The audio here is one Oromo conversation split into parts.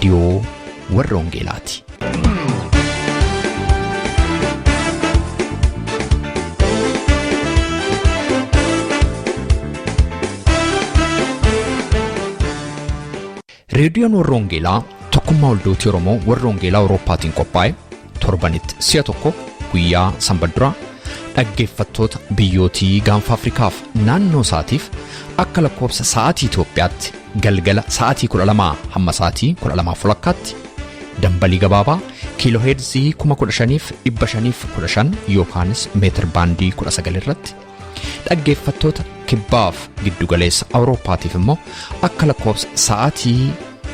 reediyoo warra Wangeelaati. Reediyoon warra Wangeelaa tokkummaa waldoota Oromoo warra Wangeelaa Awurooppaatiin qophaa'e torbanitti si'a tokko guyyaa Sanbadduraa dhaggeeffattoota biyyootii gaanfa Afrikaaf naannoo isaatiif akka lakkoobsa sa'aatii Itoophiyaatti galgala sa'aatii 12 hamma sa'aatii 12:00tti dambalii gabaabaa kiilooheerzii 15,515 yookaanis meetir baandii 19 irratti dhaggeeffattoota kibbaaf giddugaleessa Awurooppaatiif immoo akka lakkoobsa sa'aatii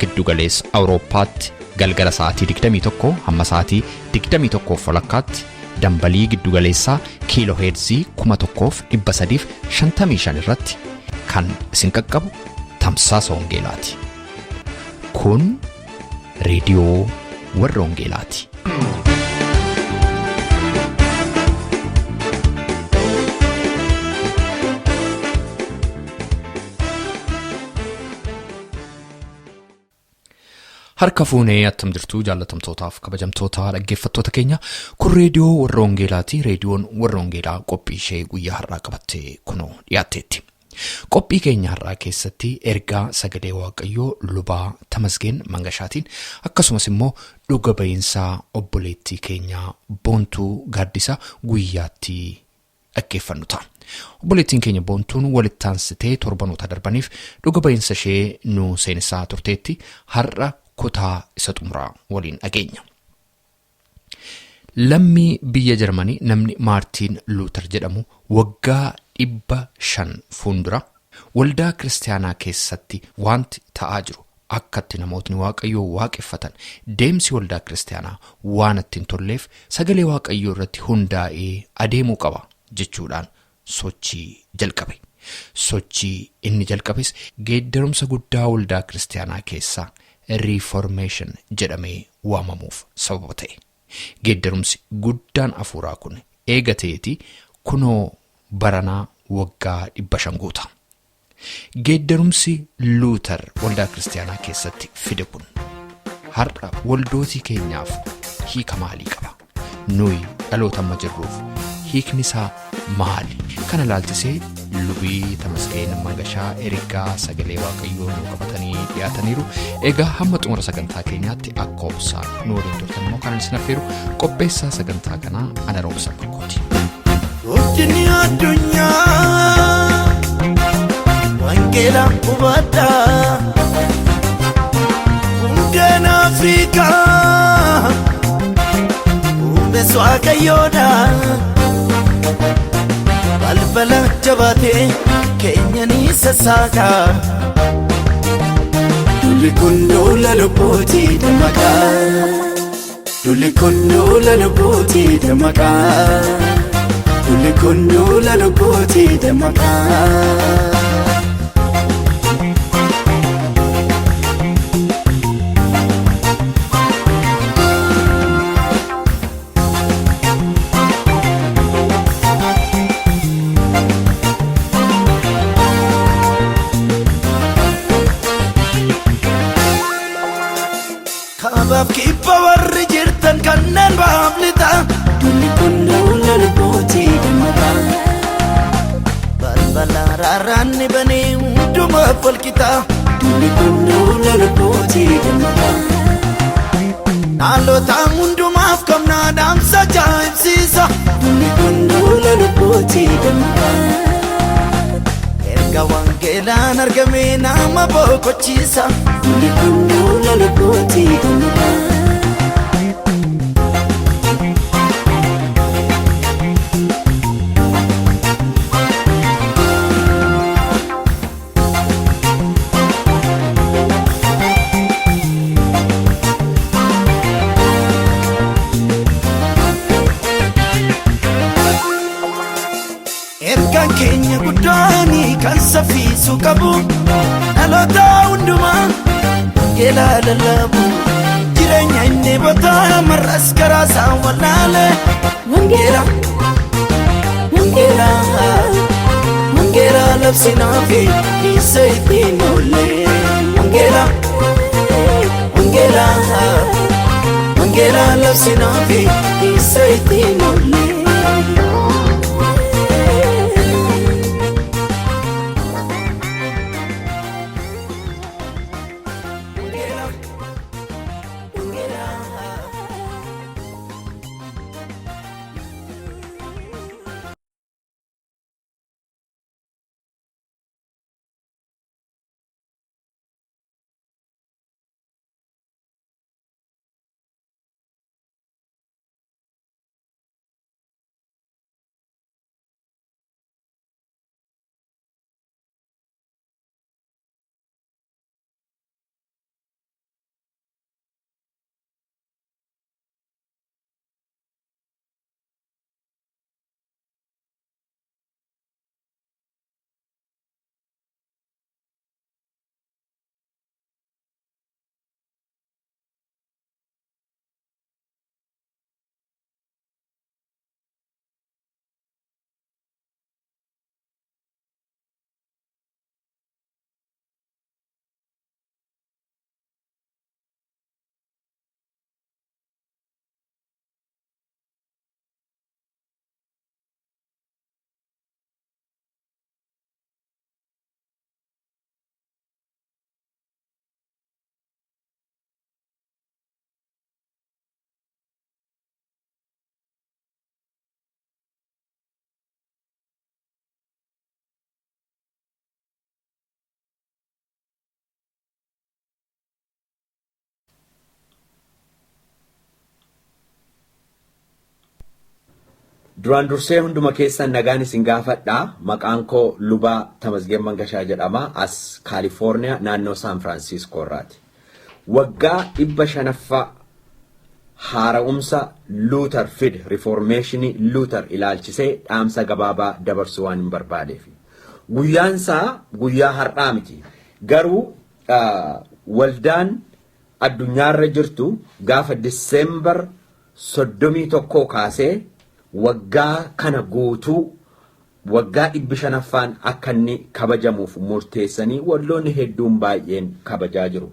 giddugaleessa Awurooppaatti galgala sa'aatii 21 hamma sa'aatii 21:00tti dambalii giddugaleessaa kiilooheerzii 1,355 irratti kan isin qaqqabu tamsaasa Wangeelaati. Kun reediyoo warra Wangeelaati. Harka fuunee attam jirtu jaallatamtootaaf kabajamtoota dhaggeeffattoota keenya kun reediyoo warra Wangeelaati. Reediyoon warra Wangeelaa qophii ishee guyyaa har'aa qabattee kunoo dhiyaatteetti. Qophii keenya har'aa keessatti ergaa sagalee Waaqayyoo lubaa Tamasgeen Mangashaatiin akkasumas immoo dhuga ba'iinsaa obboleettii keenyaa Boontuu Gaaddisaa guyyaatti dhaggeeffannu ta'a. Obboleettiin keenya Boontuun walitti aansitee torbanoota darbaniif dhuga ba'iinsa ishee nu seenisaa turteetti har'a kutaa isa xumuraa waliin dhageenya. Lammii biyya Jarmanii namni Maartiin Luuter jedhamu waggaa 500 fuundura waldaa kiristaanaa keessatti wanti ta'aa jiru akkatti namootni Waaqayyoo waaqeffatan deemsi waldaa kiristaanaa waan ittiin tolleef sagalee Waaqayyoo irratti hundaa'ee adeemuu qaba jechuudhaan sochii jalqabe. Sochii inni jalqabes geeddarumsa guddaa waldaa kiristaanaa keessaa Reformation jedhamee waamamuuf sababa ta'e. Geeddarumsi guddaan afuuraa kun eegateeti kunoo baranaa waggaa 500 guuta. Geeddarumsi Luuter waldaa kiristaanaa keessatti fide kun har'a waldootii keenyaaf hiika maalii qaba? Nuyi dhaloota amma jirruuf hiikni isaa maali? Kana laalchisee lubii Tamasgeen Mangashaa ergaa sagalee Waaqayyoo nu qabatanii dhiyaataniiru. Egaa hamma xumura sagantaa keenyaatti akka obsaan nu waliin turtan immoo kan isin affeeru qopheessaa sagantaa kanaa ana Roobsaa Bakkooti. Ujjini addunyaa Wangeelaa hubadhaa hundeen Afrikaa humbees Waaqayyoodhaa balbala jabaatee keenya ni sassaakaa dulli kun loola lubbootii dammaqaa dulli kun loola lubbootii dammaqaa dulli kun loola lubbootii dammaqaa. Kibba warri jirtan kanneen baaflita dulli kun loola lubbootii dammaqaa balbala raarraanni banee hundumaaf walqixa dulli kun loola lubbootii dammaqaa dhaloota hundumaaf qabnaa dhaamsa ajaa'ibsiisa dulli kun loola lubbootii dammaqaa erga wangeelaan argamee nama boqochiisa dulli kun loola lubbootii dammaqaa. Ergaan keenya guddaani kan saffisu qabu dhaloota hundumaa wangeelaa lallabu jireenya inni botaa marras karaa isaa wallaale wangeelaa labsinaa fi isa ittiin oolle wangeelaa Wangeelaa labsinaa fi isa ittiin oolle. Duraan dursee hunduma keessan nagaan isin gaafadha. Maqaan koo Lubaa Tamasgeen Mangashaa jedhama. As Kaalifoorniyaa naannoo Saan Firaansiiskoo irraati. Waggaa 500ffaa haara'umsa Luuter fide Reformeeshinii Luuter ilaalchisee dhaamsa gabaabaa dabarsuu waan hin barbaadeef. Guyyaansaa guyyaa har'aa miti. Garuu waldaan addunyaarra jirtu gaafa Diseembar 31 kaasee waggaa kana guutuu waggaa 500ffaan akka inni kabajamuuf murteessanii waldoonni hedduun baay'een kabajaa jiru.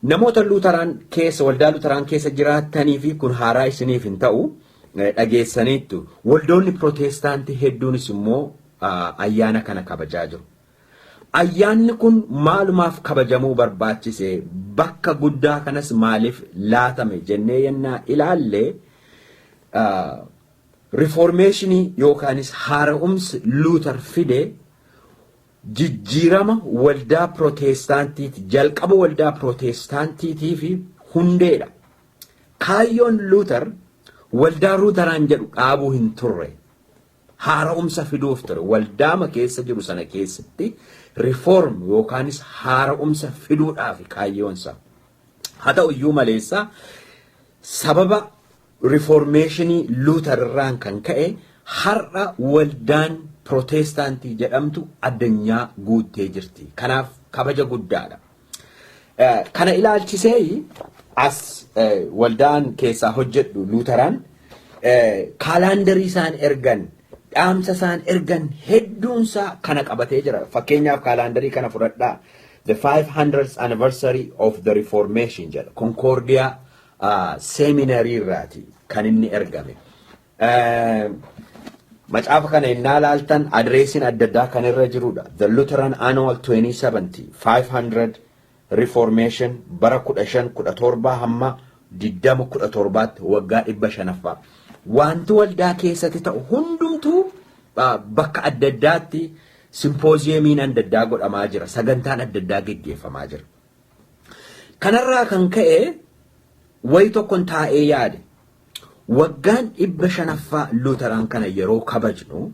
Namoota Luuteraan keessa waldaa Luuteraan keessa jiraatanii fi kun haaraa isiniif hin ta'u dhageessaniittu waldoonni Pirootestaantii hedduunis immoo ayyaana kana kabajaa jiru. Ayyaanni kun maalumaaf kabajamuu barbaachise bakka guddaa kanas maaliif laatame jennee yennaa ilaalle Reformeeshinii yookaanis haara'umsi Luuter fide jijjiirama waldaa Pirootestaantiiti jalqaba waldaa Pirootestaantiitii fi hundeedha. Kaayyoon Luuter waldaa Luuteraan jedhu dhaabuu hin turre. Haara'umsa fiduuf ture. Waldaama keessa jiru sana keessatti reform yookaanis haara'umsa fiduudhaaf kaayyoonsa. Haa ta'u iyyuu maleessa sababa Reformeeshinii Luuter irraan kan ka'e har'a waldaan Pirootestaantii jedhamtu addunyaa guuttee jirti. Kanaaf kabaja guddaadha. Kana ilaalchisee as waldaan keessaa hojjedhu Luuteraan kaalaandarii isaan ergan dhaamsa isaan ergan hedduunsaa kana qabatee jira. Fakkeenyaaf kaalaandarii kana fudhadhaa. The 500th anniversary of the Reformation jedha. Concordia seminary irraati kan inni ergame. Macaafa kana innaa laaltan adreesiin adda addaa kan irra jirudha. The Lutheran Annual 2070 500 Reformation bara 1517 hamma 2017 waggaa 500ffaa. Wanti waldaa keessatti ta'u hundumtuu bakka adda addaatti simpooziyemiin adda addaa godhamaa jira. Sagantaan adda addaa geggeeffamaa jira. Kanarraa kan ka'e wayi tokkon taa'ee yaade waggaan 500ffaa Luuteraan kana yeroo kabajnu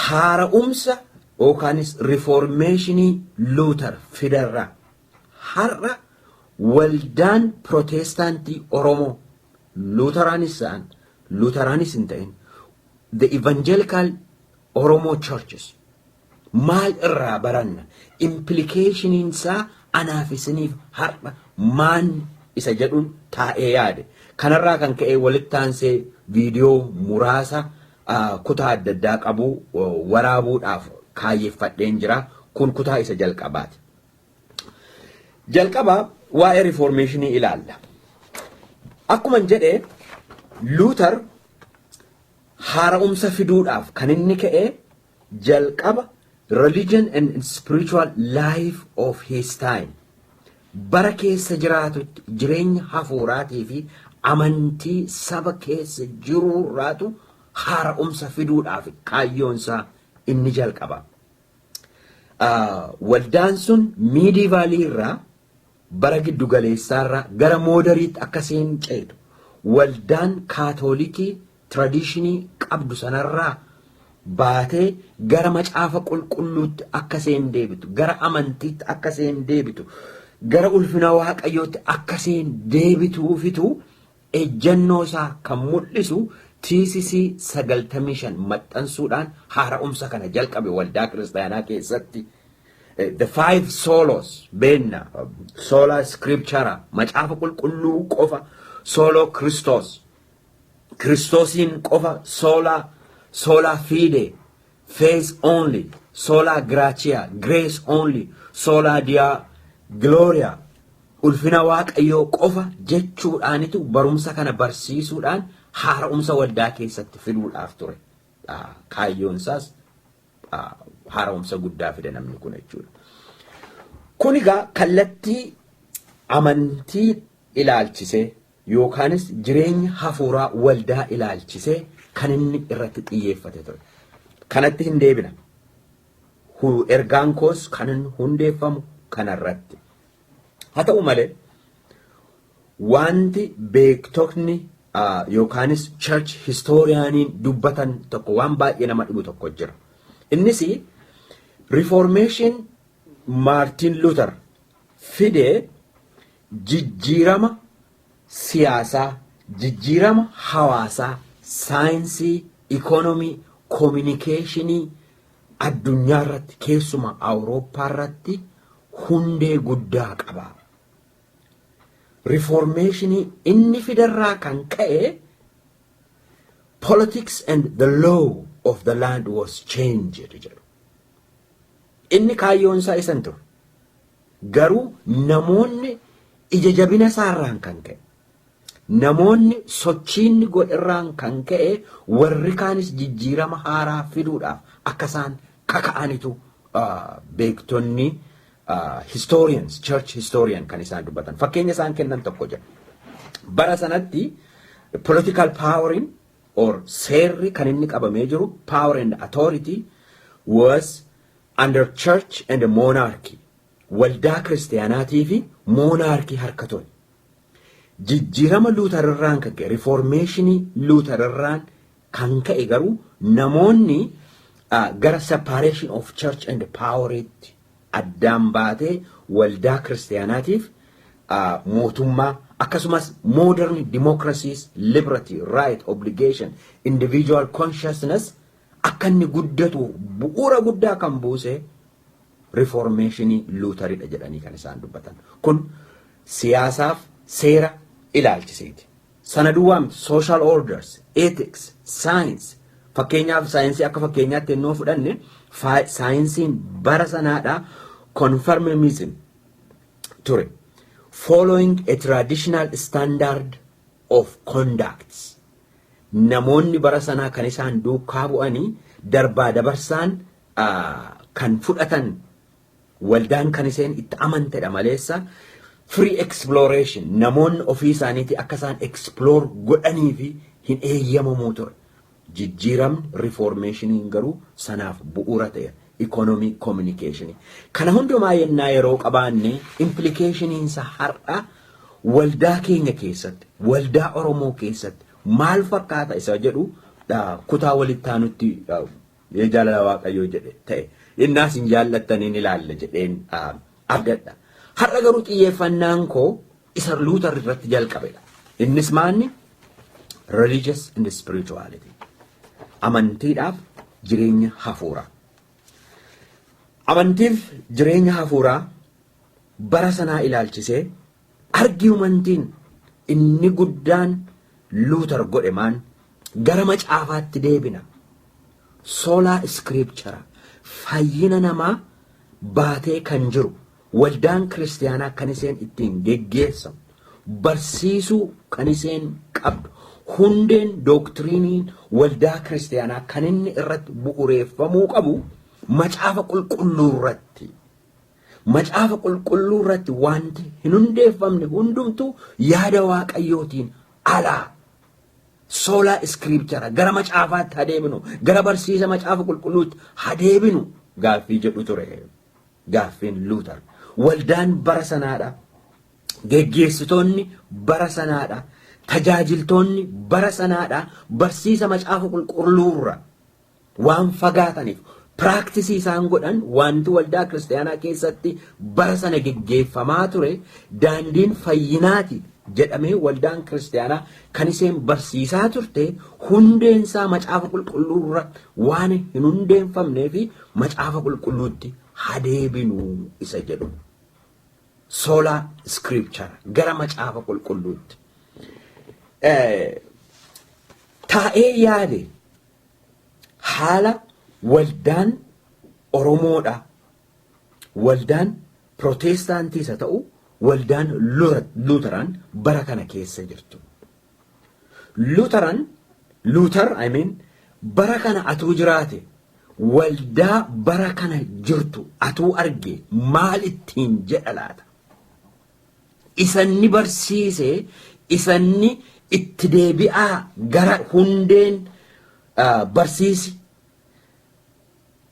haara'umsa yookaanis Reformeeshinii Luuter fiderraa har'a waldaan Pirootestaantii Oromoo Luuteraanis hin ta'in the Evangelical Oromoo Churches maal irraa baranna implicationin isaa anaaf isiniif har'a maan isa jedhuun taa'ee yaade. Kanarraa kan ka'e walitti aansee viidiyoo muraasa kutaa adda addaa qabu waraabuudhaaf kaayyeeffadheen jira. Kun kutaa isa jalqabaati. Jalqaba waa'ee riiformeeshinii ilaalla. Akkuma jedhee Luuter haara'umsa fiduudhaaf kan inni ka'ee jalqaba religion and spiritual life of his time bara keessa jiraatutti jireenya hafuuraatii fi amantii saba keessa jiruurraatu haara'umsa fiduudhaaf kaayyoonsaa inni jalqaba. Waldaan sun miidivaalii irraa bara giddu galeessaarraa gara moodariitti akkasiin ceetu waldaan kaatoolikii tradishinii qabdu sanarraa baatee gara macaafa qulqulluutti akkasiin deebitu gara amantiitti akkasiin deebitu gara ulfina waaqayyootti akkasiin deebituufitu ejjennoo isaa kan mul'isu TCC 95 maxxansuudhaan haara'umsa kana jalqabe waldaa kiristaanaa keessatti. The 5 solos benna sola scriptura macaafa qulqulluu qofa solo Christosin qofa sola fide faith only sola gratia grace only sola dia gloria ulfina waaqayyoo qofa jechuudhaanitu barumsa kana barsiisuudhaan haara'umsa waldaa keessatti fiduudhaaf ture. Kaayyoonsaas haara'umsa guddaa fide namni kun jechuudha. Kun egaa kallattii amantii ilaalchisee yookaanis jireenya hafuuraa waldaa ilaalchisee kan inni irratti xiyyeeffate ture. Kanatti hin deebina. Ergaan koos kan inni hundeeffamu kanarratti. Haa ta'u malee wanti beektonni yookaanis church historiaaniin dubbatan tokko waan baay'ee nama dhibu tokko jira. Innis reformation Martin Luther fide jijjiirama siyaasaa, jijjiirama hawaasaa, saayinsii, ikonomii, kominikeeshinii addunyaa irratti keessumaa Awurooppaa irratti hundee guddaa qaba. Reformationii inni fiderraa kan ka'e politics and the law of the land was changed jedhu. Inni kaayyoonsaa isan ture. Garuu namoonni ija jabina isaarraan kan ka'e, namoonni sochiinni godherraan kan ka'e warri kaanis jijjiirama haaraa fiduudhaaf akka isaan kaka'anitu beektonni historians, church historian kan isaan dubbatan. Fakkeenya isaan kennan tokko jira. Bara sanatti political powering or seerri kan inni qabamee jiru power and authority was under church and monarchy. Waldaa kiristaanaatii fi monarchy harka ture. Jijjiirama Luuterarraan kan ka'e, reformationii Luuterarraan kan ka'e garuu namoonni gara separation of church and poweritti addaan baatee waldaa kiristaanaatiif mootummaa akkasumas modern democracies, liberty, right, obligation, individual consciousness akka inni guddatu bu'uura guddaa kan buuse reformationii Luuteridha jedhanii kan isaan dubbatan. Kun siyaasaaf seera ilaalchiseeti. Sana duwwaa miti social orders, ethics, science. Fakkeenyaaf saayinsii akka fakkeenyaatti ennoo fudhanne saayinsiin bara sanaadha conformism ture. Following a traditional standard of conduct. Namoonni bara sanaa kan isaan duukaa bu'anii darbaa dabarsaan kan fudhatan waldaan kan iseen itti amantedha maleessa free exploration namoonni ofii isaaniitii akka isaan explore godhanii fi hin eeyyamamuu ture. Jijjiiramni reformationiin garuu sanaaf bu'uura ta'e economy communication. Kana hundumaa yennaa yeroo qabaanne implicationinsa har'a waldaa keenya keessatti, waldaa Oromoo keessatti maal fakkaata isa jedhu kutaa walitti aanutti jaalala Waaqayyoo jedhe ta'e. Innaas hin jaallattaniin ilaalla jedheen abdadha. Har'a garuu xiyyeeffannaan koo isa Luuter irratti jalqabedha. Innis maanni religious and spirituality. Amantiidhaaf jireenya hafuuraa. Amantiif jireenya hafuuraa bara sanaa ilaalchisee argumentiin inni guddaan Luuter godhe maan gara macaafaatti deebina. Sola scriptura fayyina namaa baatee kan jiru waldaan kiristaanaa kan isheen ittiin geggeessamu barsiisuu kan isheen qabdu hundeen doktiriiniin waldaa kiristaanaa kan inni irratti bu'uureeffamuu qabu macaafa qulqulluu irratti. Macaafa qulqulluu irratti wanti hin hundeeffamne hundumtuu yaada waaqayyootiin alaa. Sola scriptura gara macaafaatti hadeebinu gara barsiisa macaafa qulqulluutti hadeebinu gaaffii jedhu ture gaaffiin Luuter. Waldaan bara sanaadha, geggeessitoonni bara sanaadha, tajaajiltoonni bara sanaadha barsiisa macaafa qulqulluurra waan fagaataniif practice isaan godhan wanti waldaa kiristaanaa keessatti bara sana geggeeffamaa ture daandiin fayyinaati jedhamee waldaan kiristaanaa kan isheen barsiisaa turte hundeensaa macaafa qulqulluurra waan hin hundeeffamnee fi macaafa qulqulluutti hadeebinuu isa jedhu. Sola scriptura gara macaafa qulqulluutti. Taa'ee yaade haala waldaan Oromoodha. Waldaan Protestaantii isa ta'u waldaan Luuteraan bara kana keessa jirtu. Luuter bara kana atuu jiraate waldaa bara kana jirtu atuu arge maal ittiin jedha laata? Isanni barsiise isanni itti deebi'aa gara hundeen barsiisi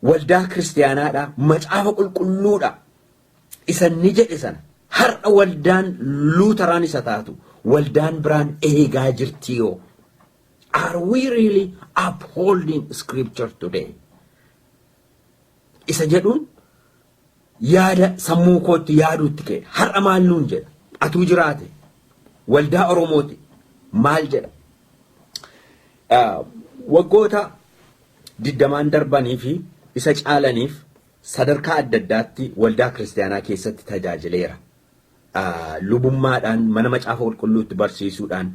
waldaa kiristaanaadha macaafa qulqulluudha isanni jedhe sana har'a waldaan Luuteraan isa taatu waldaan biraan eegaa jirtiyoo. Are we really upholding scripture today? Isa jedhuun yaada sammuu kootti yaaduutti ka'e har'a maal nuun jedha atuu jiraate waldaa Oromooti maal jedha? Waggoota 20 darbanii fi isa caalaniif sadarkaa adda addaatti waldaa kiristaanaa keessatti tajaajileera. Lubummaadhaan mana macaafa qulqulluutti barsiisuudhaan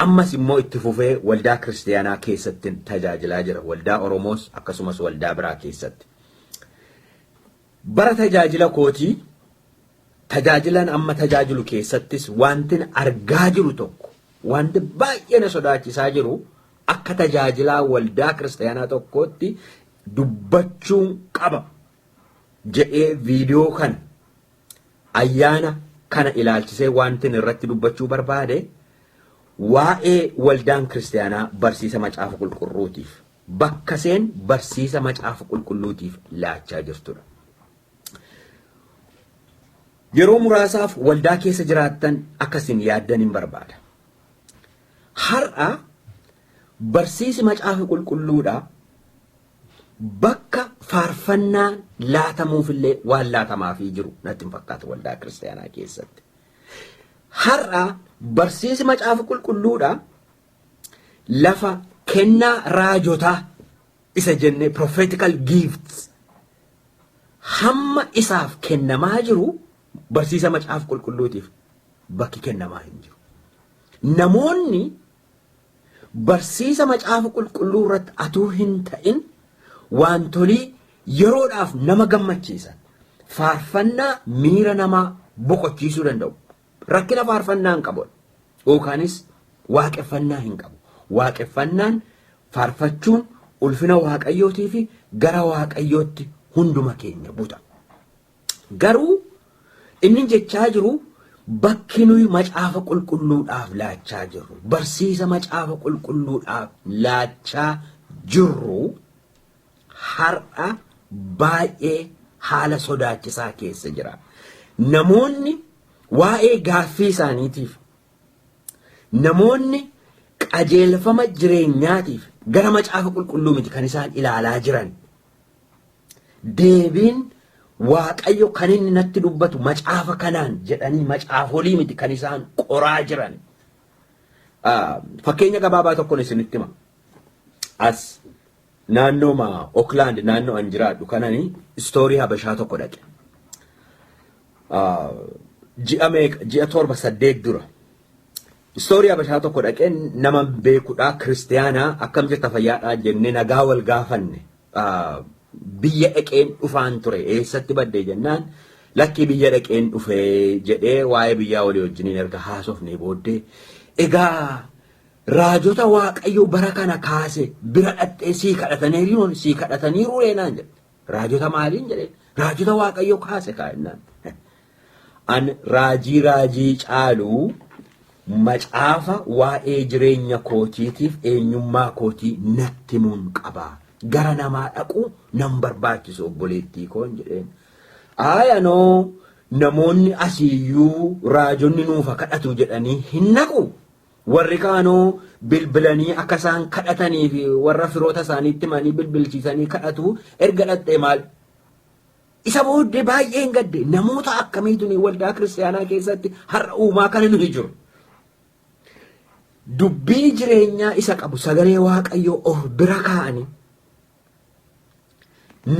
ammas immoo itti fufee waldaa kiristaanaa keessatti tajaajilaa jira. Waldaa Oromoos akkasumas waldaa biraa keessatti. Bara tajaajila kootii tajaajilan amma tajaajilu keessattis wanti argaa jiru tokko wanti baay'ee na sodaachisaa jiru akka tajaajilaa waldaa kiristaanaa tokkootti dubbachuun qaba jedhee viidiyoo kana ayyaana kana ilaalchisee wanti irratti dubbachuu barbaade waa'ee waldaan kiristaanaa barsiisa macaafa qulqulluutiif bakka seen barsiisa macaafa qulqulluutiif laachaa jirtudha. Yeroo muraasaaf waldaa keessa jiraattan akkasiin yaaddan hin barbaada. Har'a barsiisi macaafa qulqulluudha bakka faarfannaa laatamuufillee waan laatamaafii jiru natti hin fakkaatu waldaa kiristaanaa keessatti. Har'a barsiisi macaafa qulqulluudha lafa kennaa raajotaa isa jenne prophetical gifts hamma isaaf kennamaa jiru barsiisa macaafa qulqulluutiif bakki kennamaa hin jiru. Namoonni barsiisa macaafa qulqulluu irratti atuu hin ta'in wantolii yeroodhaaf nama gammachiisan faarfannaa miira namaa boqochiisuu danda'u. Rakkina faarfannaa hin qabu yookaanis waaqeffannaa hin qabu. Waaqeffannaan faarfachuun ulfina waaqayyootii fi gara waaqayyootti hunduma keenya buta. Garuu inni jechaa jiru bakki nuyi macaafa qulqulluudhaaf laachaa jirru barsiisa macaafa qulqulluudhaaf laachaa jirru har'a baay'ee haala sodaachisaa keessa jira. Namoonni waa'ee gaaffii isaaniitiif namoonni qajeelfama jireenyaatiif gara macaafa qulqulluu miti kan isaan ilaalaa jiran. Deebiin waaqayyo kan inni natti dubbatu macaafa kanaan jedhanii macaafolii miti kan isaan qoraa jiran. Fakkeenya gabaabaa tokkoon isinitti hima. As naannoo Oakland naannoo an jiraadhu kananii istoorii Habashaa tokko dhaqe. Ji'a 7-8 dura. Istoorii Habashaa tokko dhaqee nama beekudhaa kiristaanaa akkam jirta fayyaadhaa jennee nagaa wal gaafanne. Biyya dhaqeen dhufaan ture eessatti baddee jennaan lakki biyya dhaqeen dhufee jedhee waa'ee biyyaa walii wajjiniin erga haasofnee booddee egaa raajota waaqayyo bara kana kaase bira dhattee sii kadhataniiru leenaan jedhe. Raajota maaliin jedhee? Raajota waaqayyo kaase kaa'ennaan. An raajii caaluu macaafa waa'ee jireenya kootiitiif eenyummaa kootii natti himuun qabaa. Gara namaa dhaqu nan barbaachisu obboleettii koon jedheen. Ayanoo namoonni asiiyyuu raajonni nuufa kadhatu jedhanii hin naqu. Warri kaanoo bilbilanii akka isaan kadhatanii fi warra firoota isaaniitti himanii bilbilchiisanii kadhatu erga dhattee maal? Isa booddee baay'een gadde namoota akkamiitu waldaa kiristaanaa keessatti har'a uumaa kana nuti jiru. Dubbii jireenyaa isa qabu sagalee waaqayyoo of bira kaa'anii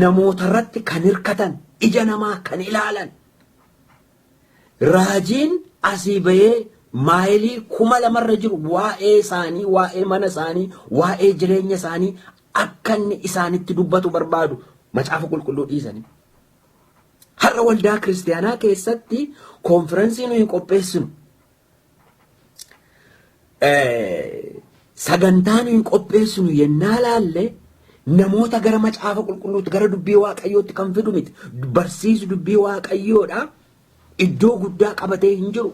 namoota irratti kan hirkatan ija namaa kan ilaalan raajiin asii bahee maayilii 2,000 jiru waa'ee isaanii waa'ee mana isaanii waa'ee jireenya isaanii akka inni isaanitti dubbatu barbaadu macaafa qulqulluu dhiisanii. Har'a waldaa kiristaanaa keessatti konfiraansii nuyi qopheessinu sagantaa nuyi qopheessinu yennaa laalle namoota gara macaafa qulqulluutti gara dubbii waaqayyootti kan fidu miti. Barsiisu dubbii waaqayyoodha iddoo guddaa qabatee hin jiru.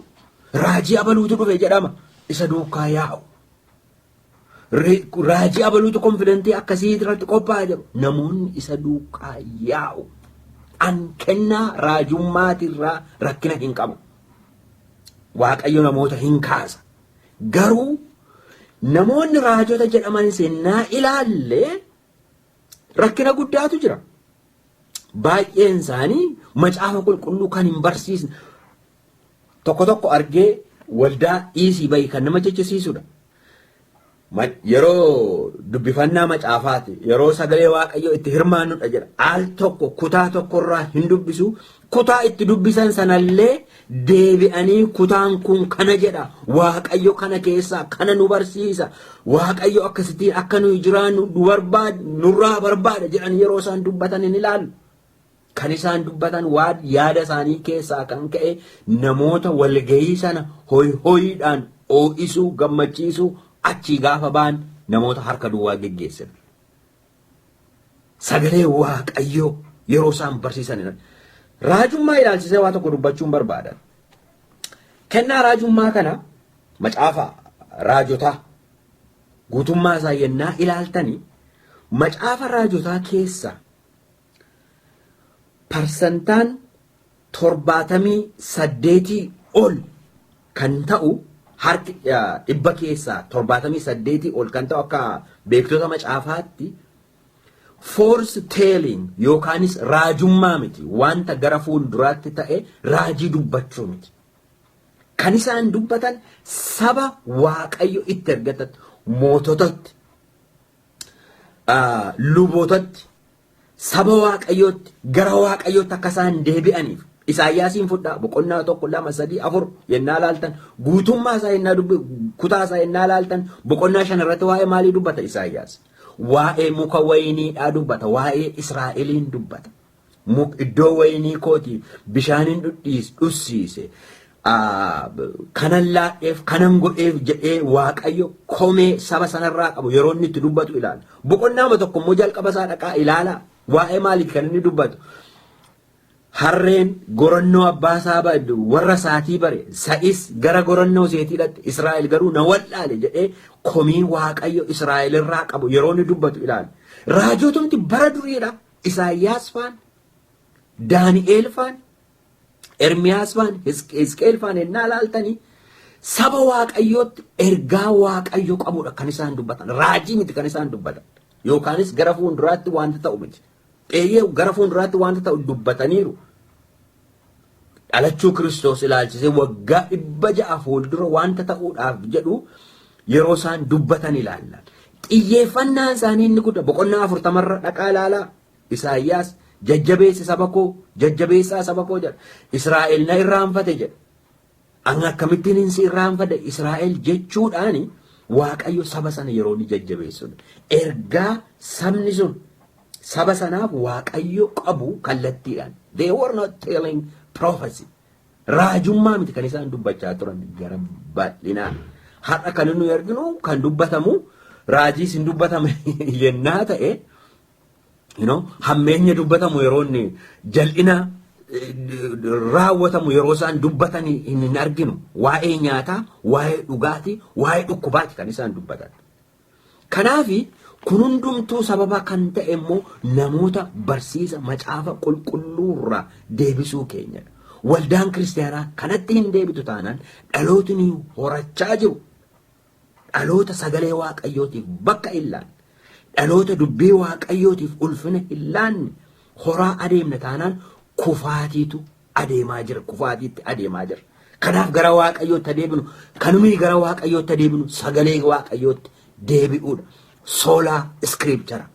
Raajii abaluutu dhufe jedhama isa duukaa yaa'u. Raajii abaluutu konfidentii akkasii irratti qophaa'aa jiru. Namoonni isa duukaa yaa'u. An kennaa raajummaatirraa rakkina hin qabu. Waaqayyo namoota hin kaasa. Garuu namoonni raajota jedhaman sennaa ilaalle rakkina guddaatu jira. Baay'een isaanii macaafa qulqulluu kan hin barsiisne. Tokko argee waldaa dhiisii bayi kan nama jechisiisudha. Yeroo dubbifannaa macaafaati yeroo sagalee waaqayyoo itti hirmaannudha jedha. Al tokko kutaa tokkorraa hin dubbisu. Kutaa itti dubbisan sanallee deebi'anii kutaan kun kana jedha. Waaqayyo kana keessaa kana nu barsiisa. Waaqayyo akkasittiin akka nuyi jiraannu nurraa barbaada jedhan yeroo isaan dubbatan hin ilaallu. Kan isaan dubbatan waan yaada isaanii keessaa kan ka'e namoota walgahii sana hoyiidhaan oo'isuu gammachiisuu achii gaafa ba'an namoota harka duwwaa geggeessan. Sagalee waaqayyoo yeroo isaan barsiisan raajummaa ilaalchisee waa tokko dubbachuun barbaadan. Kennaa raajummaa kana macaafa raajotaa guutummaa isaa yennaa ilaaltanii macaafa raajotaa keessaa parsantaan 78 ol kan ta'u harki dhibba keessaa 78 ol kan ta'u akka beektota macaafaatti force telling yookaanis raajummaa miti wanta gara fuulduraatti ta'e raajii dubbachuu miti. Kan isaan dubbatan saba waaqayyo itti ergatan moototatti lubootatti saba waaqayyootti gara waaqayyootti akka isaan deebi'aniif Isaayyaasiin fudhaa boqonnaa 1 2 3 4 yennaa laaltan guutummaa isaa yennaa kutaa isaa yennaa laaltan boqonnaa 5 irratti waa'ee maalii dubbata Isaayyaas? Waa'ee muka wayiniidhaa dubbata. Waa'ee Israa'eliin dubbata. Iddoo wayinii kootii bishaaniin dhussiise. Kanan laadheef kanan godheef jedhee waaqayyo komee saba sanarraa qabu yeroo inni itti dubbatu ilaala. Boqonnaa tokko immoo jalqaba isaa dhaqaa ilaala. Waa'ee maaliif kan inni dubbatu? Harreen goronnoo abbaa isaa baaddu warra saatii bare sa'is gara goronnoo seetiidhaatti Israa'el garuu na wallaale jedhee komii waaqayyo Israa'el irraa qabu yeroo inni dubbatu ilaala. Raajotumti bara duriidha. Isaayyaas faan, Daani'eel faan, Ermiyaas faan, Hisqeel faan ennaa laaltanii saba waaqayyootti ergaa waaqayyo qabudha kan isaan dubbatan. Raajii miti kan isaan dubbatan. Yookaanis gara fuulduraatti wanta ta'u miti. Eeyyee gara fuulduraatti wanta ta'u dubbataniiru. Dhalachuu Kiristoos ilaalchisee waggaa 600 fuuldura wanta ta'uudhaaf jedhu yeroo isaan dubbatan ilaalla. Xiyyeeffannaan isaanii inni guddaa boqonnaa 40 irra dhaqaa ilaalaa. Isaayyaas jajjabeessi saba koo jajjabeessaa saba koo jedha. Israa'el na irraanfate jedha. Ani akkamittiin hin si irraanfate Israa'el jechuudhaani waaqayyo saba sana yeroo ni jajjabeessudha. Ergaa sabni sun saba sanaaf waaqayyo qabu kallattiidhaan. They were not telling prophecy. Raajummaa miti kan isaan dubbachaa turan gara bal'inaan. Har'a kan nu arginu kan dubbatamu raajii sin dubbatame yennaa ta'e hammeenya dubbatamu yeroo inni jal'ina raawwatamu yeroo isaan dubbatan hin arginu. Waa'ee nyaataa, waa'ee dhugaatii, waa'ee dhukkubaati kan isaan dubbatan. Kanaafi kun hundumtuu sababa kan ta'e immoo namoota barsiisa macaafa qulqulluurraa deebisuu keenyadha. Waldaan kiristaanaa kanatti hin deebitu taanaan dhalootni horachaa jiru. Dhaloota sagalee waaqayyootiif bakka hin laanne, dhaloota dubbii waaqayyootiif ulfina hin laanne horaa adeemna taanaan kufaatiitu adeemaa jira. Kufaatiitti adeemaa jira. Kanaaf gara waaqayyootti adeebinu, kanumii gara waaqayyootti adeebinu sagalee waaqayyootti deebi'uudha. Soolaa iskiriipchara.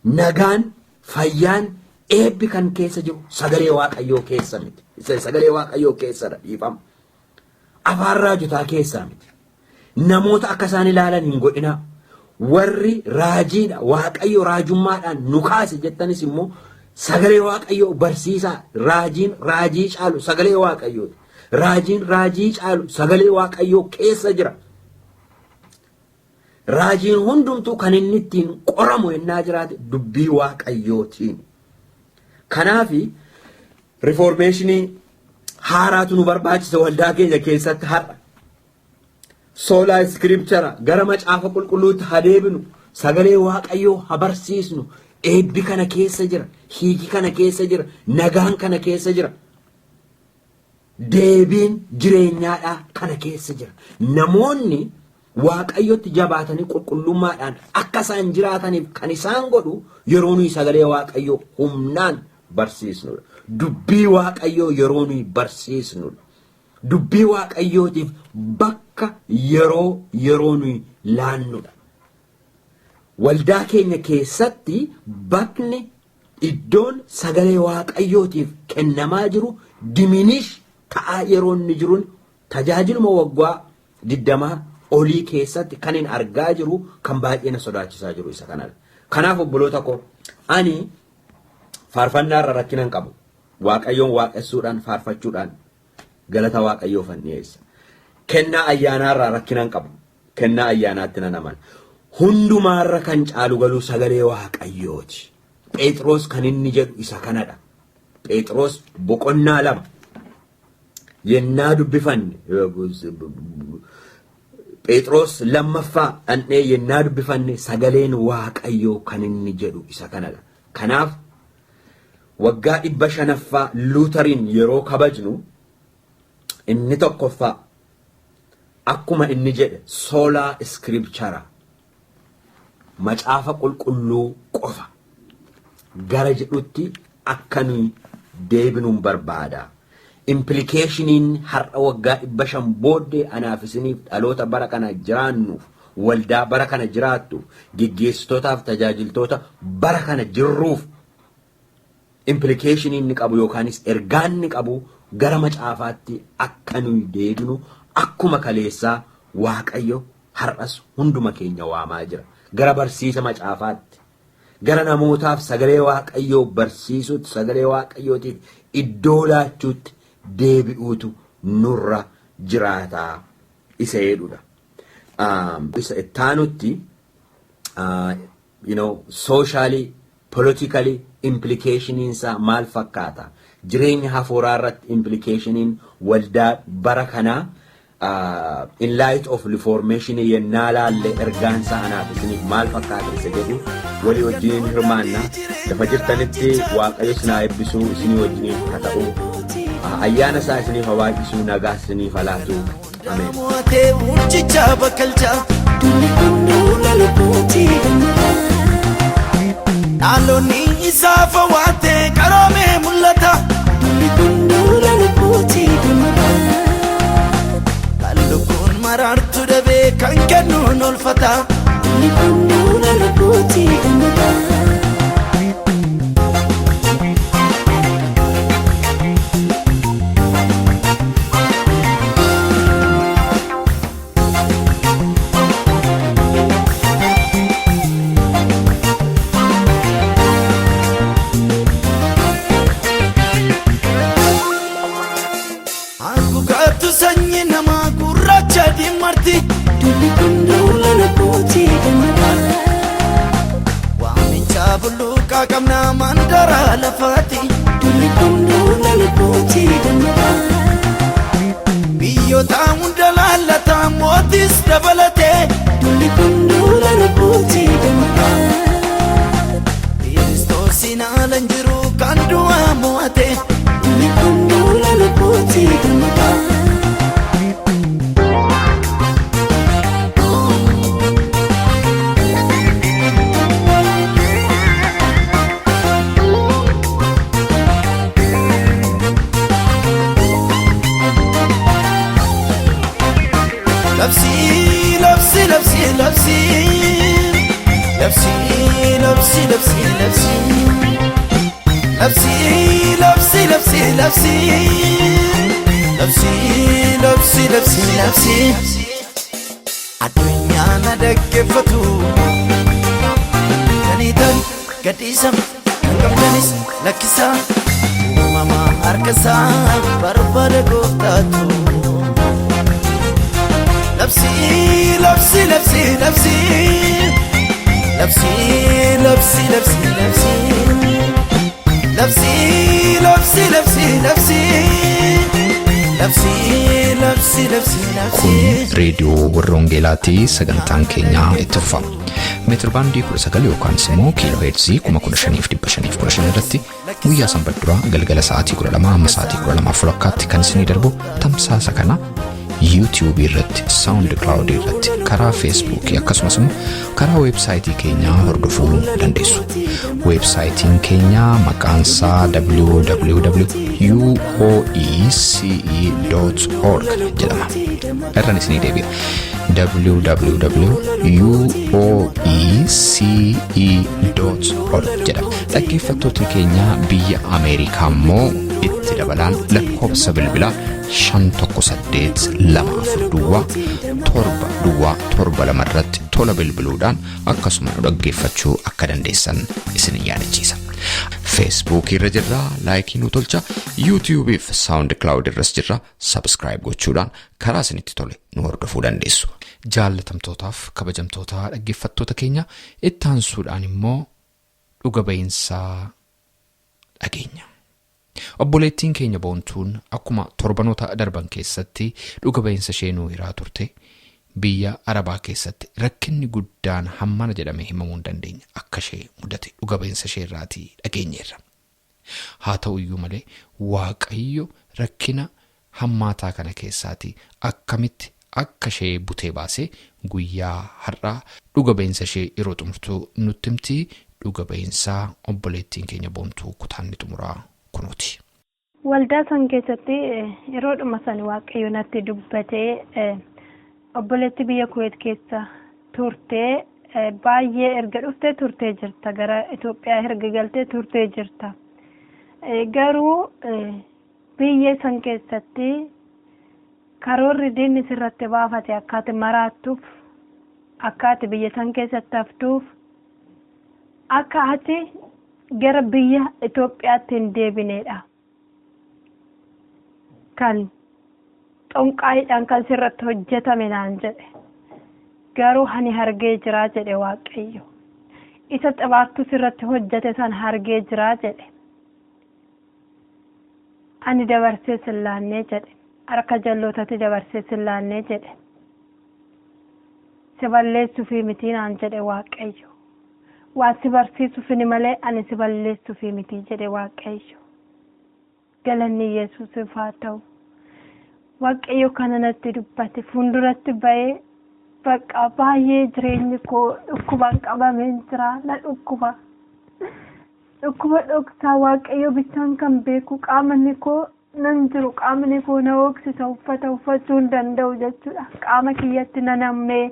Nagaan, fayyaan, eebbi kan keessa jiru sagalee waaqayyoo keessa miti. Sagalee waaqayyoo keessadha dhiifama. Afaan raajotaa keessaa miti. Namoota akka isaan ilaalan hin godhinaa. Warri raajiidha waaqayyo raajummaadhaan nu kaase jettanis immoo sagalee waaqayyoo barsiisaa. Raajiin raajii caalu sagalee waaqayyooti. Raajiin raajii caalu sagalee waaqayyoo keessa jira. Raajiin hundumtuu kan inni ittiin qoramu yennaa jiraate dubbii waaqayyootiin. Kanaafi riformeeshinii haaraatu nu barbaachisa waldaa keenya keessatti har'a. Soolaa iskiriipchara gara macaafa qulqulluutti hadeebinu sagalee waaqayyoo habarsiisnu. Eebbi kana keessa jira, hiiki kana keessa jira, nagaan kana keessa jira, deebiin jireenyaadhaa kana keessa jira. Namoonni waaqayyotti jabaatanii qulqullummaadhaan akka isaan jiraataniif kan isaan godhu yeroo nuyi sagalee waaqayyoo humnaan barsiisnudha. Dubbii waaqayyoo yeroo nuyi barsiisnudha. Dubbii waaqayyootiif bakka yeroo nuyi laannudha. Waldaa keenya keessatti bakni iddoon sagalee waaqayyootiif kennamaa jiru diminish ta'aa yeroo inni jiruun tajaajiluma waggaa 20 olii keessatti kan hin argaa jiru kan baay'ee na sodaachisaa jiru isa kanadha. Kanaaf obboloota koo ani faarfannaa irra rakkina hin qabu. Waaqayyoon waaqessuudhaan faarfachuudhaan galata waaqayyoofan dhiyeessa. Kennaa ayyaanaa irraa rakkina hin qabu. Kennaa ayyaanaatti nan amana. Hundumaarra kan caalu galuu sagalee waaqayyooti. Phexros kan inni jedhu isa kanadha. Phexros boqonnaa 2 yennaa dubbifanne Phexros lammaffaa dhandhee yennaa dubbifanne sagaleen waaqayyoo kan inni jedhu isa kanadha. Kanaaf waggaa 500ffaa Luuteriin yeroo kabajnu inni tokkoffaa akkuma inni jedhe soolaa iskiriipchara macaafa qulqulluu qofa gara jedhutti akka nuyi deebinuun barbaada. Implicationin har'a waggaa 500 booddee anaaf isiniif dhaloota bara kana jiraannuuf waldaa bara kana jiraattu gaggeessitootaaf tajaajiltoota bara kana jirruuf implicationin ni qabu yookaanis ergaan ni qabu gara macaafaatti akka nuyi deebinu akkuma kaleessaa waaqayyo har'as hunduma keenya waamaa jira. Gara barsiisa macaafaatti gara namootaaf sagalee waaqayyoo barsiisuutti sagalee waaqayyootiif iddoo laachuutti deebi'uutu nurra jiraataa isa jedhudha. Isa ittaanutti socially politically implicationinsa maal fakkaata? Jireenya hafuuraa irratti implicationin waldaa bara kanaa in light of reformation yennaa laalle ergaansa anaaf isiniif maal fakkaata isa jedhu walii wajjiniin hirmaanna. Lafa jirtanitti waaqayyo sinaa eebbisuu isinii wajjiniin haa ta'u. Ayyaana isaa isiniif haa baay'isuu, nagaa isiniif haa laatu. Ameen. Naannonni isaa fawwaatee qaroomee mul'ata. Kan lubbuun maraartu dhabee kan kennuun olfata. qabna mandara lafati dulli kunduula lubbuuti dammata biyyota hunda laallata mootis dabalate dulli kunduula lubbuuti dammata Kiristoosiin haalan jiru kan du'aa mo'ate dulli kunduula lubbuuti dammata Labsi addunyaa na dhaggeeffatu kaniitan gadhiisam kan qabdanis lakkisaa uumamaa harkasaa barbaada gooftaatu Labsi Kun reediyoo warra Wangeelaatii sagantaan keenyaa itti fufa. Meetir baandii 19 yookaan immoo kiiloo heerzii 15,515 irratti guyyaa sanbadduraa galgala sa'aatii 12 hamma sa'aatii 12:00 kan isinii darbu tamsaasa kana YouTube irratti, SoundCloud irratti, karaa Facebook akkasumas immoo karaa websaayitii keenyaa hordofuu dandeessu. Websaayitiin keenyaa maqaansaa www.uoece.org jedhama. Irraan isinii deebi'a. www.uoece.org jedhama. Dhaggeeffattoota keenyaa biyya Ameerikaa immoo itti dabalaan lakkoofsa bilbilaa 518-247-2 irratti tola bilbiluudhaan akkasuma nu dhaggeeffachuu akka dandeessan isin yaadachiisa. Facebook irra jirra, laayikii nu tolcha, YouTube fi SoundCloud irras jirra, subscribe gochuudhaan karaa isinitti tole nu hordofuu dandeessu. Jaallatamtootaaf kabajamtoota dhaggeeffattoota keenya itti aansuudhaan immoo dhuga ba'iinsaa dhageenya. Obboleettiin keenya boontuun akkuma torbanoota darban keessatti dhuga ba'iinsa ishee nuu hiraa turte biyya Arabaa keessatti rakkinni guddaan hammana jedhamee himamuu hin dandeenye akka ishee mudate dhuga ba'iinsa ishee irraatii dhageenyeerra. Haa ta'u iyyuu malee Waaqayyo rakkina hammaataa kana keessaatii akkamitti akka ishee butee baasee guyyaa har'aa dhuga ba'iinsa ishee yeroo xumurtuu nutti himti. Dhuga ba'iinsaa obboleettiin keenya boontuu kutaanni xumuraa kunuuti. Waldaa san keessatti yeroodhuma san Waaqayyo natti dubbatee obboleetti biyya Kuwait keessa turtee baay'ee erga dhuftee turtee jirta, gara Itoophiyaa erga galtee turtee jirta. Garuu biyya san keessatti karoorri diinni sirratti baafate akkaati maraattuuf, akkaati biyya san keessatti haftuuf, akka ati gara biyya Itoophiyaatti hin deebineedha. Kan xonqaayiidhaan kan sirratti hojjetame naan jedhe. Garuu ani hargee jiraa jedhe Waaqayyo. Isa xabaattu sirratti hojjete san hargee jiraa jedhe. Ani dabarsee sillaannee jedhe. Harka jallootatti dabarsee sillaannee jedhe. Si balleessuufi miti naan jedhe Waaqayyo. Waa si barsiisuufini malee ani si balleessuufi miti jedhe Waaqayyo. Galanni Yesuusiif haa ta'u. Waaqayyo kana natti dubbate fuulduratti ba'ee bakka baay'ee jireenyi koo dhukkubaan qabamee jira. Na dhukkuba dhoksaa Waaqayyo bishaan kan beeku qaamni koo nan jiru, qaamni koo na hooksisa, uffata uffachuu hin danda'u jechuudha. Qaama kiyyatti na nammee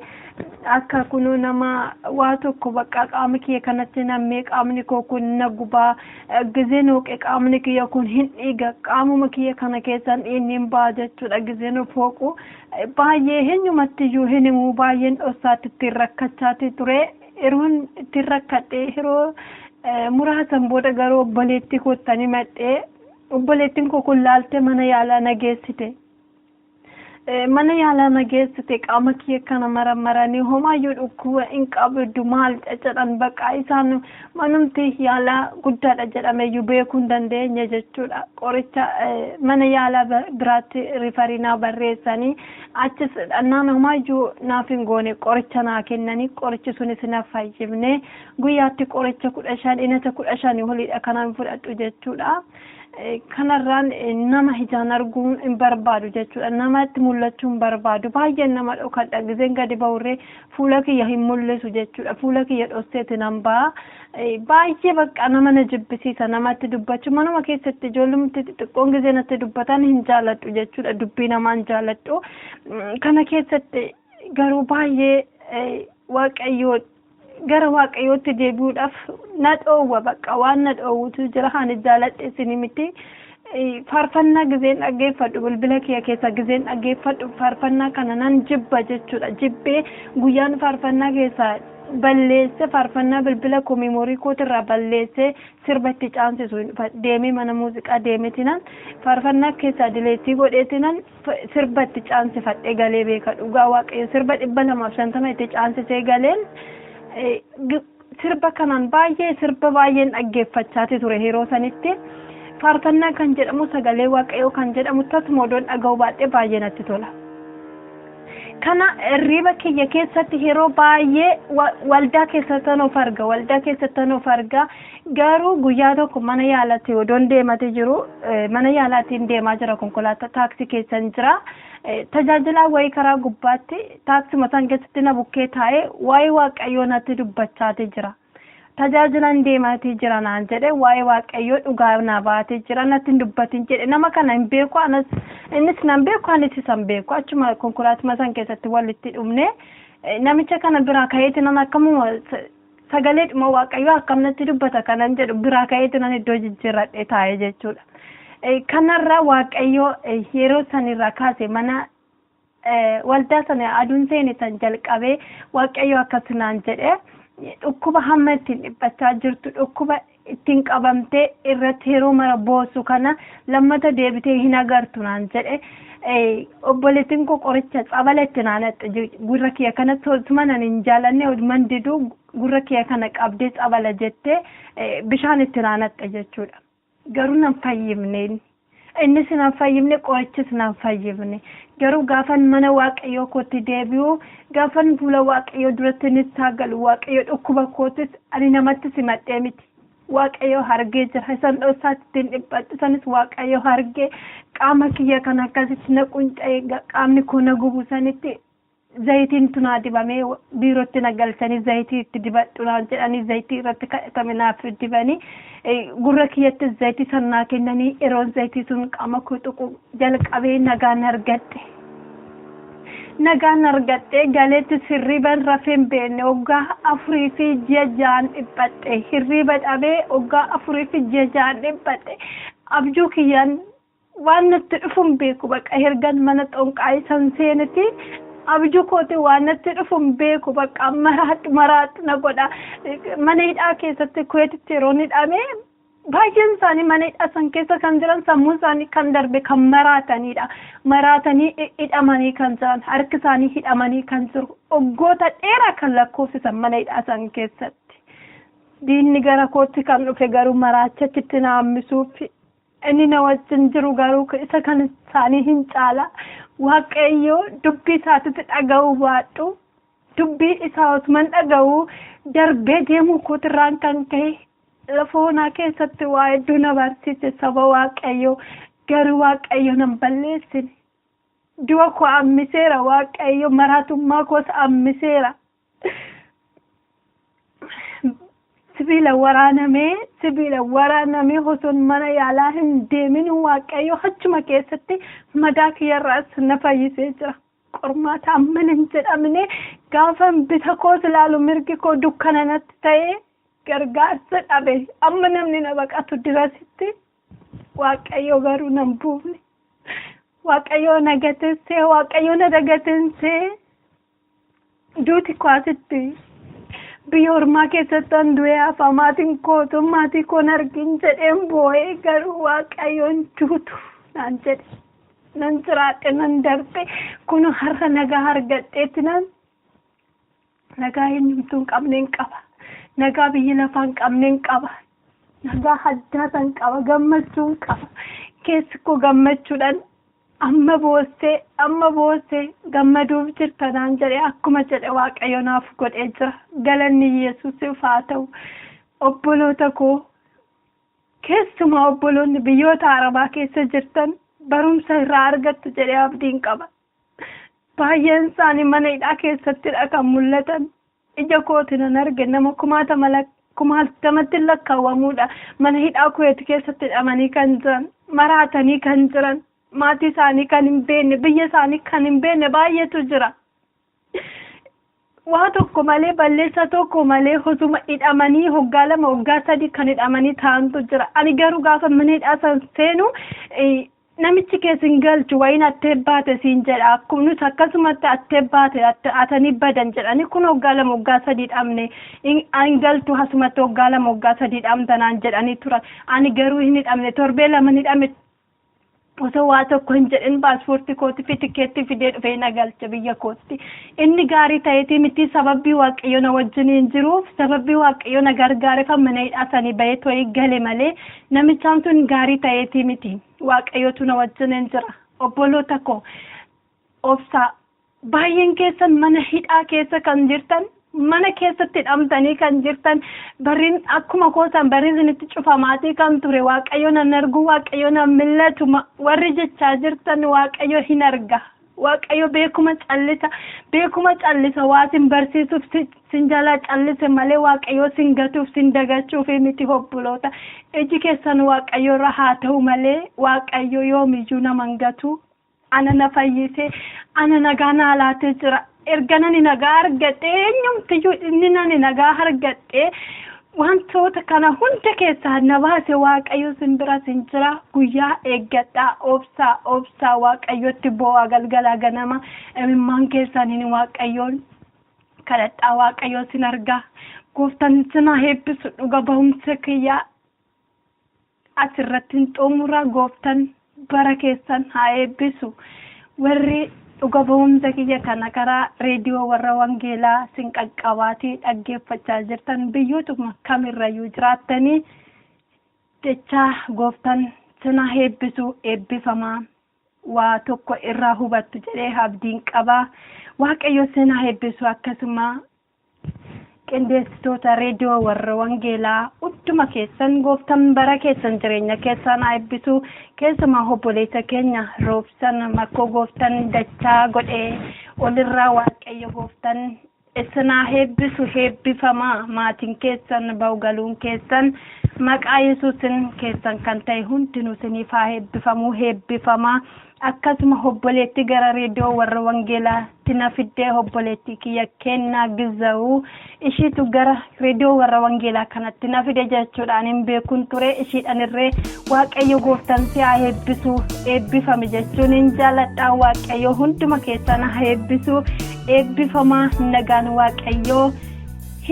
akka kunuu nama waa tokko bakka qaama kiyya kanatti nammee qaamni koo kun na gubaa, gizeen hooqe qaamni kiyya kun hin dhiiga, qaamuma kiyya kana keessan dhiinni hin ba'a jechuudha. Gizeen hooqu baay'ee eenyumatti iyyuu hin himuu, baay'een dhossaatti ittiin rakkachaati ture. Yeroon ittiin rakkadhee yeroo muraasan booda garuu obboleettii koottanii madhee obboleettiin koo kun laaltee mana yaalaa na geessite. mana yaalaa nageessite qaama kiyya kana maramaranii homaayyuu dhukkuba hin qabdu maal jedhan bakka isaan manumti yaalaa guddaadha jedhameyyuu beekuu hin dandeenye jechuudha. Qoricha mana yaalaa biraatti rifarinaa barreessanii achis dhannaan homaayyuu naaf hin goone qoricha naa kennanii qorichi sunis na fayyifne guyyaatti qoricha 15 inata 15 olidha kanaan fudhadhu jechuudha. Kanarraan nama ijaan arguu hin barbaadu jechuudha. Namatti mul'achuu hin barbaadu. Baay'een nama dhokadha. Gizeen gadi bahurree fuula kiyya hin mul'isu jechuudha. Fuula kiyya dhosseeti nan ba'a. Baay'ee bakka nama na jibbisiisa namatti dubbachuu. Manuma keessatti ijoollumti xixiqqoon gizee natti dubbatan hin jaalladhu jechuudha. Dubbii namaa hin jaalladhu. Kana keessatti garuu baay'ee waaqayyoo gara waaqayyootti deebi'uudhaaf na dhoowwa bakka waan na dhoowwutu jira ani jaaladhe isin miti faarfannaa gizeen dhaggeeffadhu bilbila kiyya keessa gizeen dhaggeeffadhu faarfannaa kana nan jibba jechuudha jibbee guyyaan faarfannaa keessa balleesse faarfannaa bilbila koo meemoorii kootirraa balleesse sirbatti caansisu deemee mana muuziqaa deemetinan faarfannaa keessa dileetii godheetinan sirbatti caansifadhe galee beeka dhugaa waaqayyo sirba 250 itti caansisee galeen sirba kanaan baay'een dhaggeeffachaati ture yeroo sanitti faarfannaa kan jedhamu sagalee waaqayyoo kan jedhamu tasuma odoon dhaga'u baay'ee baay'ee natti tola. Kana riba kiyya keessatti yeroo baay'ee waldaa keessatti of arga garuu guyyaa tokko mana yaalaatti odoon deemate jiru mana yaalaatiin deemaa jira konkolaataa taaksii keessan jira. Tajaajilaa wayii karaa gubbaatti taaksii mataan keessatti na bukkee taa'ee waa'ee waaqayyoo natti dubbachaatee jira. Tajaajilaan deemaatee jira naan jedhe waa'ee waaqayyoo dhugaa na baatee jira natti dubbatiin jedhe nama kana hin beeku innis nan beeku anis isan beeku achuma konkolaataa san keessatti walitti dhumne namicha kana biraa ka'eeti nan akkamuma sagalee dhuma waaqayyoo akkam natti dubbata kanan jedhu biraa ka'eeti nan iddoo jijjiirradhe taa'ee jechuudha. Kanarraa waaqayyoo yeroo sanirraa kaase mana waldaa sana aduun seene san jalqabee waaqayyoo akkasinaan jedhe dhukkuba hamma ittiin dhiphachaa jirtu dhukkuba ittiin qabamtee irratti yeroo mara boosu kana lammata deebitee hin agartu naan jedhe obboleettiin koo qoricha tsabala itti naanatte gurra kiyya kanatti osuma nan hin jaalanne oduman diduu gurra kiyya kana qabdee tsabala jettee bishaan itti naanatte jechuudha. Garuu nan fayyifne innis nan fayyifne qorichis nan fayyifne garuu gaafan mana waaqayyoo kootti deebi'u gaafan fuula waaqayyoo duratti nissaa galu waaqayyoo dhukkuba kootis ani namatti simadhee miti waaqayyoo hargee jira isan dhoosaatti ittiin dhiphadhu sanis waaqayyoo hargee qaama kiyya kan akkasitti na qunca'ee qaamni koo na gubu sanitti zayitiin tunaa dibamee biirootti na galchanii zayitii itti dibadhu naan jedhanii zayitii irratti kadhatame naaf dibanii gurra kiyyatti zayitii sannaa kennanii yeroon zayitii sun qaama koo tuqu jalqabee nagaan argadhe galeetti hirriban rafeen beenne waggaa 4 fi 6 dhiphadhe hirriba dhabee waggaa 4 fi 6 dhiphadhe abjuu kiyyaan waan natti dhufuun beeku bakka hergan mana xonqaayii san seeniti abjuu kooti waan natti dhufuun beeku bakka maraatu na godha mana hidhaa keessatti kuweetitti yeroo hidhamee baay'een isaanii mana hidhaa san keessa kan jiran sammuu isaanii kan darbe kan maraatanii hidhamanii kan jiran harki isaanii hidhamanii kan jiru waggoota dheeraa kan lakkoofsisan mana hidhaa san keessatti diinni gara kootti kan dhufe garuu maraachachitti na hammisuuf inni na wajjin jiru garuu isa kan isaanii hin caala waaqayyoo dubbii isaatitti dhaga'uu baadhu dubbii isaa otuman dhaga'uu darbee deemuu kootirraan kan ka'e lafoonaa keessatti waa hedduu na barsiise saba waaqayyoo garuu waaqayyoo nan balleessine du'a koo ammiseera waaqayyoo maraatummaa koos ammiseera sibiila waraanamee osoo mana yaalaa hin deemin waaqayyoo achuma keessatti madaa kiyyarraas na fayyisee jira qormaata amma hin jedhamne gaafa bita koos ilaalu mirgi koo dukkana natti ta'ee gargaarsa dhabe amma namni na baqatu dirasitti waaqayyoo garuu nan buufne waaqayyoo na gatensee waaqayyoo na dagatensee duuti kwaasitti biyya ormaa keessatti du'ee hafa maatiin kootu argin jedheen boo'ee garuu waaqayyoon duutu naan jedhe nan jiraadhe nan darbe kun har'a nagaa argadheetti nan nagaa eenyumtuun qabneen qaba nagaa biyyi lafaan qabneen qaba nagaa haddaasan qaba gammachuun qaba keessi koo gammachuudhaan amma boossee gammaduuf jirtanaan jedhee akkuma jedhe Waaqayyo naaf godhee jira galanni Yesuusiif haa ta'u obboloota koo keessumaa obboloonni biyyoota Arabaa keessa jirtan barumsa irraa argattu jedhee abdiin qaba baay'een isaanii mana hidhaa keessattidha kan mul'atan ija kootiin nan arge nama kumaatamatti lakkaawwamuudha mana hidhaa Kuweet keessatti hidhamanii kan jiran maraatanii kan jiran maatii isaanii kan hin beekne biyya isaanii kan hin beekne baay'eetu jira waa tokko malee balleessa tokko malee hosuma hidhamanii hoggaa 2 hoggaa 3 kan hidhamanii taa'antu jira ani garuu gaafa mana hidhaa san seenu namichi keessin galchu wayin attee baate siin jedha akkumis akkasumatti attee baate atanii badan jedhani kun hoggaa 2 hoggaa 3 dhamne an galtu hasumatti hoggaa 2 hoggaa 3 dhamtanaan jedhanii turan ani garuu hin hidhamne torbee 2 hidhame osoo waa tokko hin jedhin paaspoortii kootii fi tikeettii fidee dhufee na galche biyya kootti inni gaarii ta'eetii miti sababbii Waaqayyo na wajjiniin jiruuf sababbii Waaqayyo na gargaareef mana hidhaa sanii bahee to'ee gale malee namichaan sun gaarii ta'eetii miti Waaqayyotu na wajjiniin jira obboloota koo obsaa baay'een keessan mana hidhaa keessa kan jirtan mana keessatti hidhamtanii kan jirtan bariin akkuma koosan bariin isinitti cufamaatii kan ture Waaqayyo nan argu Waaqayyo nan millatu warri jechaa jirtan Waaqayyo hin arga Waaqayyo beekuma callisa waatin barsiisuuf sin jalaa callise malee Waaqayyo sin gatuuf sin dagachuuf miti obboloota iji keessan Waaqayyo irra haa ta'u malee Waaqayyo yoomiyyuu nama hin gatu ana na fayyise ana nagaa naa laatee jira erga nani nagaa argadhe eenyumtiyyuu inni nani nagaa argadhe wantoota kana hunda keessaa na baase Waaqayyo sin bira sin jira guyyaa eeggadhaa obsaa Waaqayyotti boo'aa galgala ganama imimmaan keessaniin Waaqayyoon kadhadhaa Waaqayyo sin argaa gooftaan sin eebbisu dhuga ba'umsa kiyyaa asirratti hin xumura gooftaan bara keessan haa eebbisu warri dhuga ba'umsa kiyya kana karaa reediyoo warra wangeelaa sin qaqqabaatii dhaggeeffachaa jirtan biyyootuma kamirrayyuu jiraattanii jecha gooftaan sin eebbisu eebbifamaa waa tokko irraa hubattu jedhee abdiin qabaa Waaqayyo sin eebbisu akkasuma qindeessitoota reediyoo warra wangeelaa hunduma keessan gooftaan bara keessan jireenya keessan eebbisu keessumaa obboleessa keenya roobsan makkoo gooftaan dachaa godhee olirraa Waaqayyo gooftaan isin eebbisu eebbifamaa maatiin keessan ba'ugaluun keessan maqaa Yesuusin keessan kan ta'e hundinuu isiniif eebbifamu eebbifamaa akkasuma obboleetti gara reediyoo warra wangeelaa tina fiddee obboleetti kiyya kennaa giza'uu ishiitu gara reediyoo warra wangeelaa kanatti na fide jechuudhaan hin beekun ture ishiidhaan irree Waaqayyo gooftaan si haa eebbisu eebbifame jechuun hin jaaladhaa Waaqayyo hunduma keessan haa eebbisu eebbifamaa nagaan Waaqayyo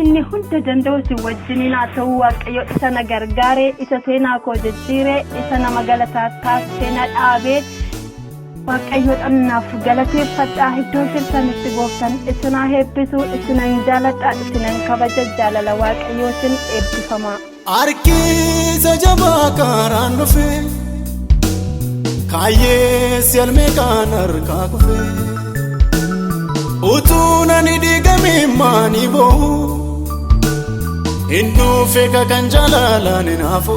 inni hunda danda'u si wajjiniin haa ta'u Waaqayyo isa na gargaare isa seenaa koo jijjiire isa nama galataa taasisee na dhaabee Waaqayyo dhannaaf galateeffadhaa iddoo jirtanitti gooftaan isin haa eebbisu isinan jaaladhaa isinan kabaja jaalala Waaqayyo isin eebbifamaa. Harkisa jabaa karaan dhufe kaayyee si'almee kan harkaa kufe utuu nani diigame maanii boo'u hin dhufe kan jaalalaan hin hafu.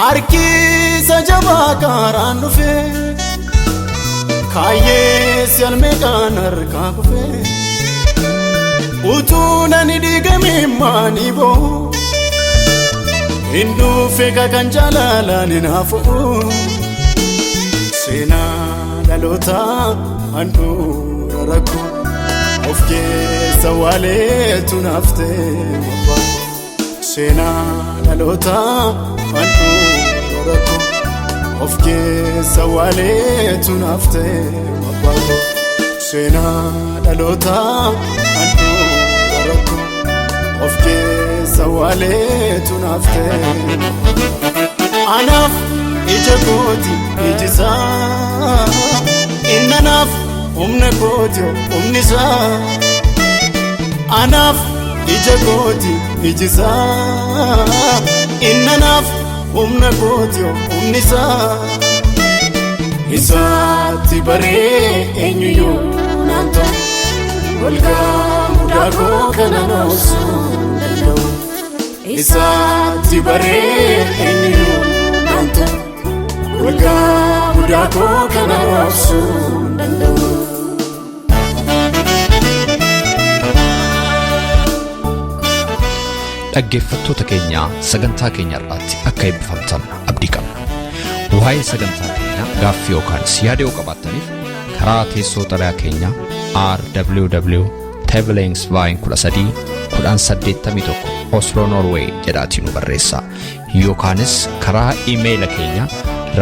Harkisa jabaa karaan dhufe kaayyee si'almee kan harkaa kufe utuu nani diigame maanii boo'u hin dhufe kan jaalalaan hin hafu. Seenaa dhalootaa handhuura rakkoo of keessa waaleetu naaftee seenaa dhalootaa handhuura rakkoo of keessa waaleetu naaftee seenaa dhalootaa handhuura rakkoo of keessa waaleetu naaftee. Anaaf ija kooti ijisaa innanaaf humna kooti humnisaa Anaaf ija kooti ijisaa innanaaf humna kooti humnisaa Isaatti baree eenyuyyuu naan ta'u golgaa mudaa koo kana noosuu danda'u Isaatti baree eenyuyyuu naan ta'u golgaa mudaa koo kana noosuu danda'u Dhaggeeffattoota keenyaa sagantaa keenya irratti akka eebbifamtan abdii qabna. Waa'ee sagantaa keenyaa gaaffii yookaan yaada yoo qabaattaniif karaa teessoo xalayaa keenyaa rww@tevelingsvine13 Oslo Norway jedhaatiin nu barreessaa yookaanis karaa iimeeyila keenya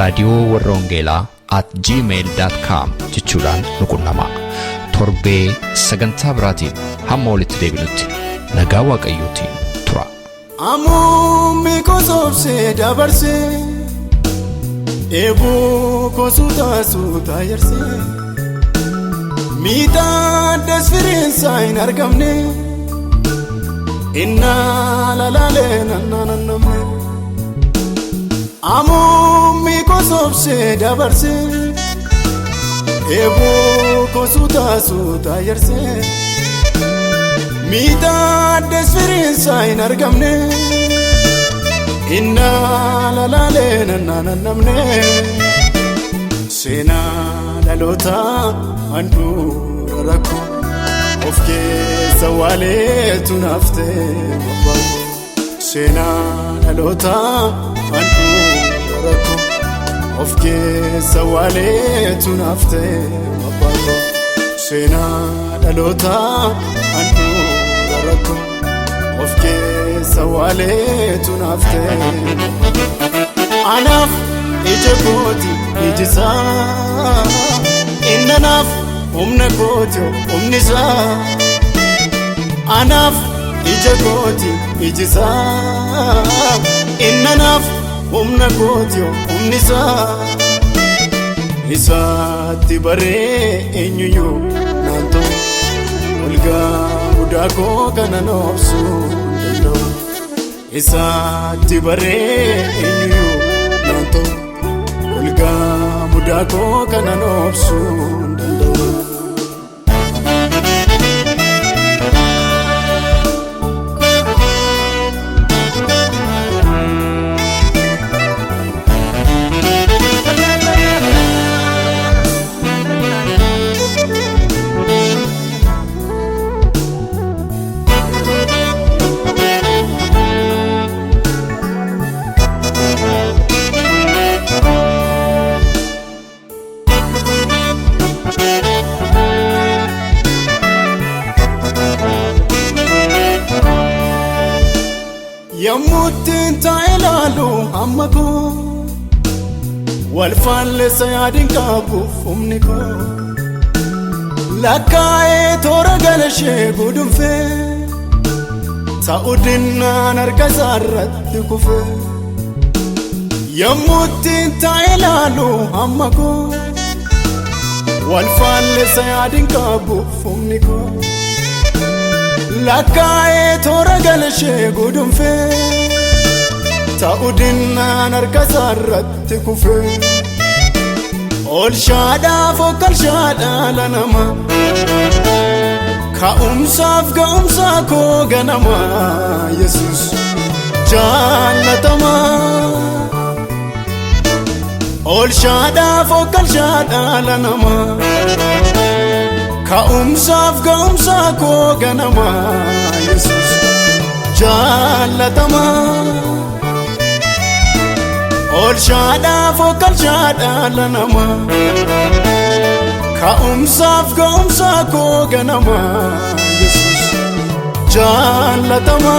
raadiyoowarrawangeelaa@gmail.com jechuudhaan nu qunnamaa. Torbee sagantaa biraatiin hamma walitti deebinutti nagaa Waaqayyootiin tura. Amummi kosobse dabarse Eeboo kosuuta yerse Miidhaan desfiriinsaa hin argamne Innaa lalaalee nannanannamne Amummi kosobse dabarse Eeboo kosuuta yerse Miidhaan desfiriinsaa hin argamne Innaa lalaalee nannanannamne Seenaa dhalootaa handhuura rakkoo of keessa waaleetu naaftee mabbaatu Seenaa dhalootaa handhuura rakkoo of keessa waaleetu naaftee mabbaatu Seenaa dhalootaa handhuura rakkoo of keessa waaleetu naaftee Anaaf ija kooti ijisaa innanaaf humna kooti humnisaa Anaaf ija kooti ijisaa innanaaf humna kooti humnisaa Isaatti baree eenyuyyuu naan ta'u golgaa mudaa koo kana noobsuu danda'u Isaatti baree eenyuyyuu naan ta'u golgaa mudaa koo kana noobsuu danda'u Yammuutiin taa'e laalu amma koo wal faallessa yaadin qabuuf humni koo lakkaa'ee toora galashee gudunfee ta'u dinnaan harka isaarratti kufee Yammuutiin taa'e laalu amma koo wal faallessa yaadin qabuuf humni koo lakkaa'ee toora galashee gudunfee ta'u dinnaan harka isaarratti kufee Oolshaadhaaf okkalshaadhaa lanama ka'umsaaf ga'umsaa koo ganama Yesuus jaallatama Oolshaadhaaf okkalshaadhaa lanama ka'umsaaf ga'umsaa koo ganama Yesuus jaallatama Oolshaadhaaf okkalshaadhaa lanama ka'umsaaf ga'umsaa koo ganama Yesuus jaallatama